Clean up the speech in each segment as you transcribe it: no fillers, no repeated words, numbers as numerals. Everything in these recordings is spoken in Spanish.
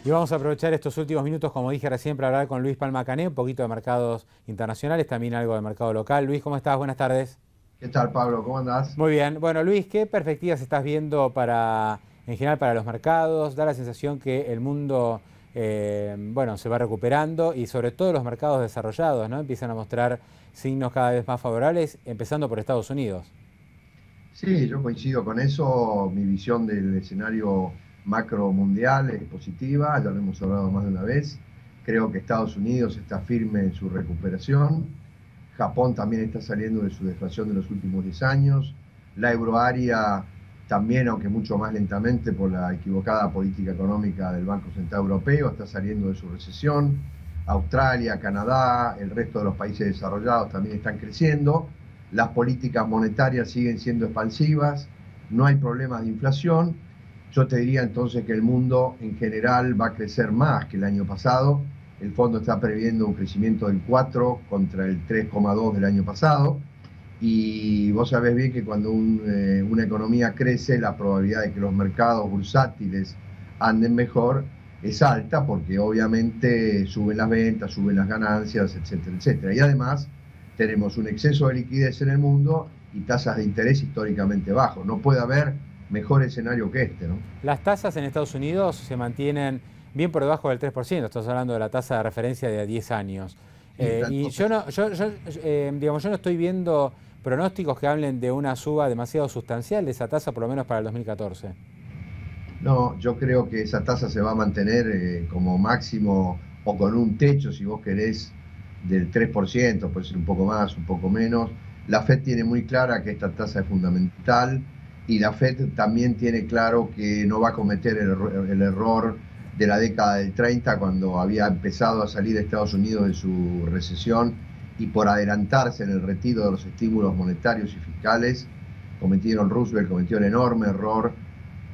Y vamos a aprovechar estos últimos minutos, como dije recién, para hablar con Luis Palma Cané, un poquito de mercados internacionales, también algo de mercado local. Luis, ¿cómo estás? Buenas tardes. ¿Qué tal, Pablo? ¿Cómo andás? Muy bien. Bueno, Luis, ¿qué perspectivas estás viendo en general para los mercados? Da la sensación que el mundo, bueno, se va recuperando y sobre todo los mercados desarrollados, ¿no? Empiezan a mostrar signos cada vez más favorables, empezando por Estados Unidos. Sí, yo coincido con eso. Mi visión del escenario macro mundial es positiva, ya lo hemos hablado más de una vez. Creo que Estados Unidos está firme en su recuperación. Japón también está saliendo de su deflación de los últimos 10 años. La euroárea también, aunque mucho más lentamente por la equivocada política económica del Banco Central Europeo, está saliendo de su recesión. Australia, Canadá, el resto de los países desarrollados también están creciendo. Las políticas monetarias siguen siendo expansivas, no hay problemas de inflación. Yo te diría entonces que el mundo en general va a crecer más que el año pasado. El fondo está previendo un crecimiento del 4 contra el 3,2 del año pasado. Y vos sabés bien que cuando una economía crece, la probabilidad de que los mercados bursátiles anden mejor es alta porque obviamente suben las ventas, suben las ganancias, etcétera, etcétera. Y además tenemos un exceso de liquidez en el mundo y tasas de interés históricamente bajos. No puede haber mejor escenario que este, ¿no? Las tasas en Estados Unidos se mantienen bien por debajo del 3%. Estás hablando de la tasa de referencia de 10 años. Sí, están Y todos. digamos, yo no estoy viendo pronósticos que hablen de una suba demasiado sustancial de esa tasa, por lo menos para el 2014. No, yo creo que esa tasa se va a mantener como máximo o con un techo, si vos querés, del 3%, puede ser un poco más, un poco menos. La Fed tiene muy clara que esta tasa es fundamental y la Fed también tiene claro que no va a cometer el error de la década del 30 cuando había empezado a salir Estados Unidos de su recesión y por adelantarse en el retiro de los estímulos monetarios y fiscales, Roosevelt cometió el enorme error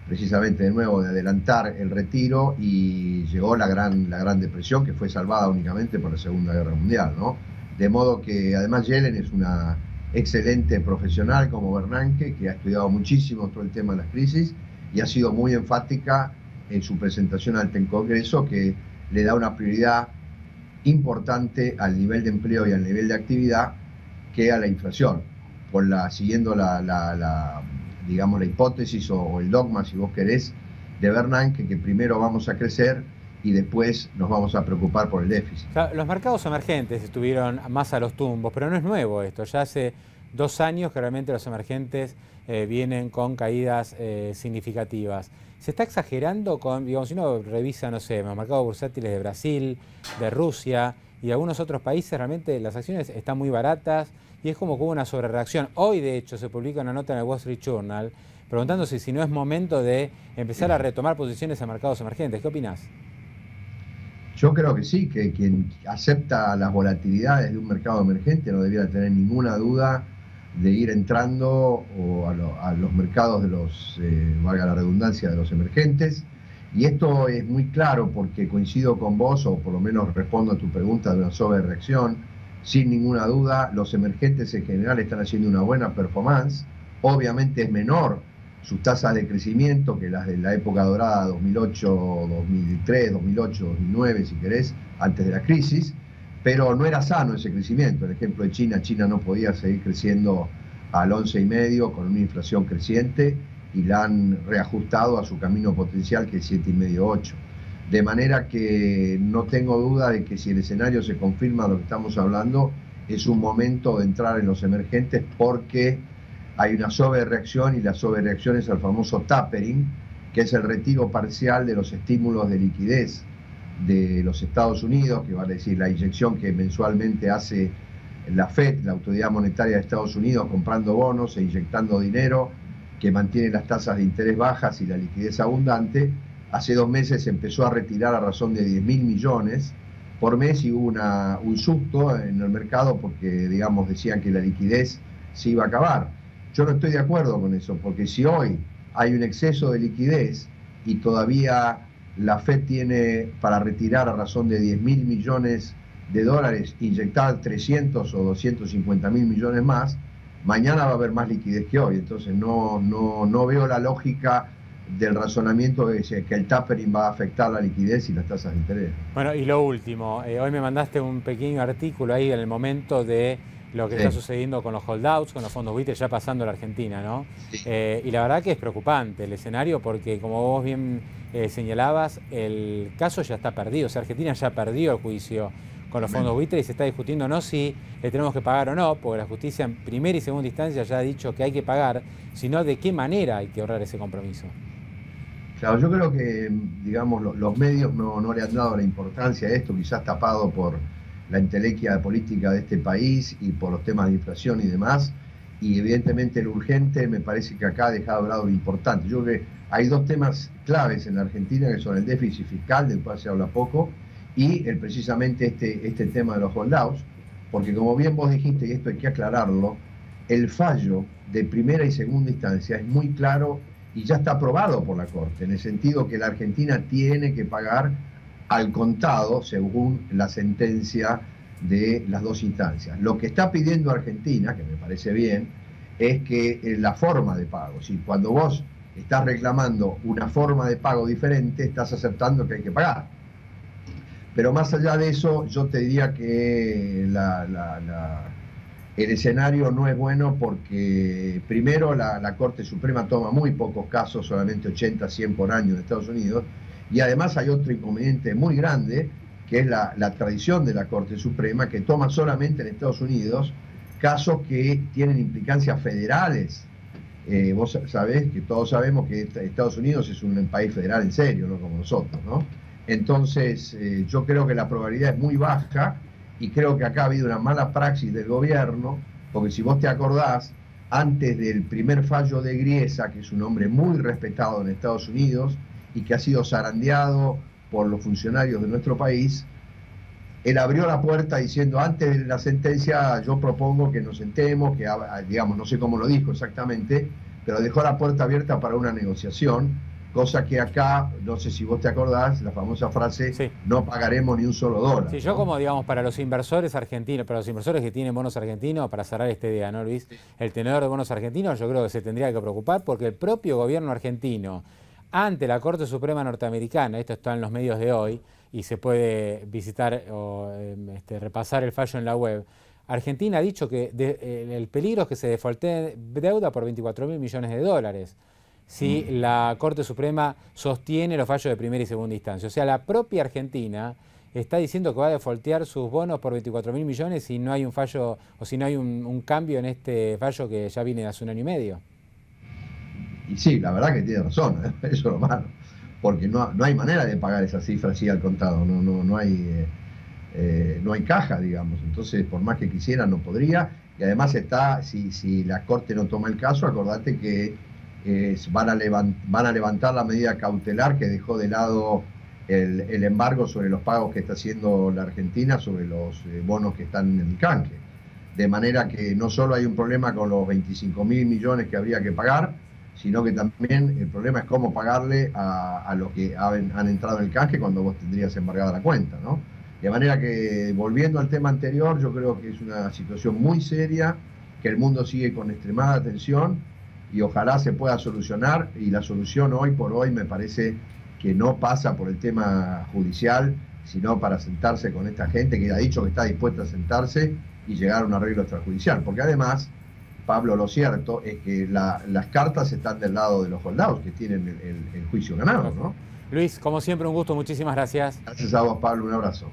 precisamente de nuevo de adelantar el retiro y llegó la gran depresión que fue salvada únicamente por la Segunda Guerra Mundial, ¿no? De modo que además Yellen es una excelente profesional como Bernanke, que ha estudiado muchísimo todo el tema de las crisis y ha sido muy enfática en su presentación ante el Congreso, que le da una prioridad importante al nivel de empleo y al nivel de actividad que a la inflación, siguiendo digamos, la hipótesis o el dogma, si vos querés, de Bernanke, que primero vamos a crecer y después nos vamos a preocupar por el déficit. Claro, los mercados emergentes estuvieron más a los tumbos, pero no es nuevo esto. Ya hace 2 años que realmente los emergentes vienen con caídas significativas. ¿Se está exagerando con, digamos, si uno revisa, no sé, los mercados bursátiles de Brasil, de Rusia y algunos otros países, realmente las acciones están muy baratas y es como que hubo una sobrereacción? Hoy, de hecho, se publica una nota en el Wall Street Journal preguntándose si no es momento de empezar a retomar posiciones en mercados emergentes. ¿Qué opinás? Yo creo que sí, que quien acepta las volatilidades de un mercado emergente no debiera tener ninguna duda de ir entrando a los mercados de valga la redundancia, de los emergentes. Y esto es muy claro porque coincido con vos, o por lo menos respondo a tu pregunta de una sobrereacción. Sin ninguna duda, los emergentes en general están haciendo una buena performance. Obviamente es menor sus tasas de crecimiento que las de la época dorada 2008, 2003, 2008, 2009, si querés, antes de la crisis, pero no era sano ese crecimiento. El ejemplo de China no podía seguir creciendo al 11,5 con una inflación creciente y la han reajustado a su camino potencial, que es 7,5, 8. De manera que no tengo duda de que si el escenario se confirma de lo que estamos hablando, es un momento de entrar en los emergentes porque hay una sobrereacción y la sobrereacción es el famoso tapering, que es el retiro parcial de los estímulos de liquidez de los Estados Unidos, que vale decir la inyección que mensualmente hace la Fed, la Autoridad Monetaria de Estados Unidos, comprando bonos e inyectando dinero que mantiene las tasas de interés bajas y la liquidez abundante. Hace 2 meses se empezó a retirar a razón de 10.000 millones por mes y hubo un susto en el mercado porque, digamos, decían que la liquidez se iba a acabar. Yo no estoy de acuerdo con eso, porque si hoy hay un exceso de liquidez y todavía la Fed tiene para retirar a razón de 10.000 millones de dólares, inyectar 300 o 250.000 millones más, mañana va a haber más liquidez que hoy. Entonces no veo la lógica del razonamiento que el tapering va a afectar la liquidez y las tasas de interés. Bueno, y lo último, hoy me mandaste un pequeño artículo ahí en el momento de lo que está sucediendo con los holdouts, con los fondos buitres, ya pasando a la Argentina, ¿no? Sí. Y la verdad que es preocupante el escenario porque, como vos bien señalabas, el caso ya está perdido. O sea, Argentina ya perdió el juicio con los fondos buitres y se está discutiendo no si le tenemos que pagar o no, porque la justicia en primera y segunda instancia ya ha dicho que hay que pagar, sino de qué manera hay que ahorrar ese compromiso. Claro, yo creo que, digamos, los medios no le han dado la importancia a esto, quizás tapado por la entelequia política de este país y por los temas de inflación y demás, y evidentemente lo urgente me parece que acá ha dejado de lado lo importante. Yo creo que hay dos temas claves en la Argentina que son el déficit fiscal, del cual se habla poco, y precisamente este tema de los holdouts, porque como bien vos dijiste, y esto hay que aclararlo, el fallo de primera y segunda instancia es muy claro y ya está aprobado por la Corte, en el sentido que la Argentina tiene que pagar al contado según la sentencia de las dos instancias. Lo que está pidiendo Argentina, que me parece bien, es que la forma de pago, si cuando vos estás reclamando una forma de pago diferente, estás aceptando que hay que pagar. Pero más allá de eso, yo te diría que el escenario no es bueno porque, primero, la Corte Suprema toma muy pocos casos, solamente 80, 100 por año en Estados Unidos, y además hay otro inconveniente muy grande, que es la tradición de la Corte Suprema, que toma solamente en Estados Unidos casos que tienen implicancias federales. Vos sabés que todos sabemos que Estados Unidos es un país federal en serio, no como nosotros, ¿no? Entonces, yo creo que la probabilidad es muy baja y creo que acá ha habido una mala praxis del gobierno, porque si vos te acordás, antes del primer fallo de Griesa, que es un hombre muy respetado en Estados Unidos y que ha sido zarandeado por los funcionarios de nuestro país, él abrió la puerta diciendo, antes de la sentencia yo propongo que nos sentemos, que digamos, no sé cómo lo dijo exactamente, pero dejó la puerta abierta para una negociación, cosa que acá, no sé si vos te acordás, la famosa frase, sí, no pagaremos ni un solo dólar. Sí, ¿no? Yo como, digamos, para los inversores argentinos, para los inversores que tienen bonos argentinos, para cerrar este día, ¿no, Luis? Sí. El tenedor de bonos argentinos yo creo que se tendría que preocupar porque el propio gobierno argentino, ante la Corte Suprema norteamericana, esto está en los medios de hoy, y se puede visitar o repasar el fallo en la web, Argentina ha dicho que el peligro es que se defaultee deuda por 24.000 millones de dólares. Si la Corte Suprema sostiene los fallos de primera y segunda instancia. O sea, la propia Argentina está diciendo que va a defaultear sus bonos por 24.000 millones si no hay un fallo, o si no hay un cambio en este fallo que ya viene de hace un año y medio. Y sí, la verdad que tiene razón, eso es lo malo, porque no hay manera de pagar esa cifra así al contado, no hay caja, digamos, entonces por más que quisiera no podría, y además está, si la Corte no toma el caso, acordate que van a levantar la medida cautelar que dejó de lado el embargo sobre los pagos que está haciendo la Argentina sobre los bonos que están en el canje. De manera que no solo hay un problema con los 25.000 millones que habría que pagar, sino que también el problema es cómo pagarle a los que han entrado en el canje cuando vos tendrías embargada la cuenta, ¿no? De manera que, volviendo al tema anterior, yo creo que es una situación muy seria, que el mundo sigue con extremada atención, y ojalá se pueda solucionar, y la solución hoy por hoy me parece que no pasa por el tema judicial, sino para sentarse con esta gente que ha dicho que está dispuesta a sentarse y llegar a un arreglo extrajudicial, porque además, Pablo, lo cierto es que las cartas están del lado de los holdouts, que tienen el juicio ganado, ¿no? Luis, como siempre, un gusto, muchísimas gracias. Gracias a vos, Pablo, un abrazo.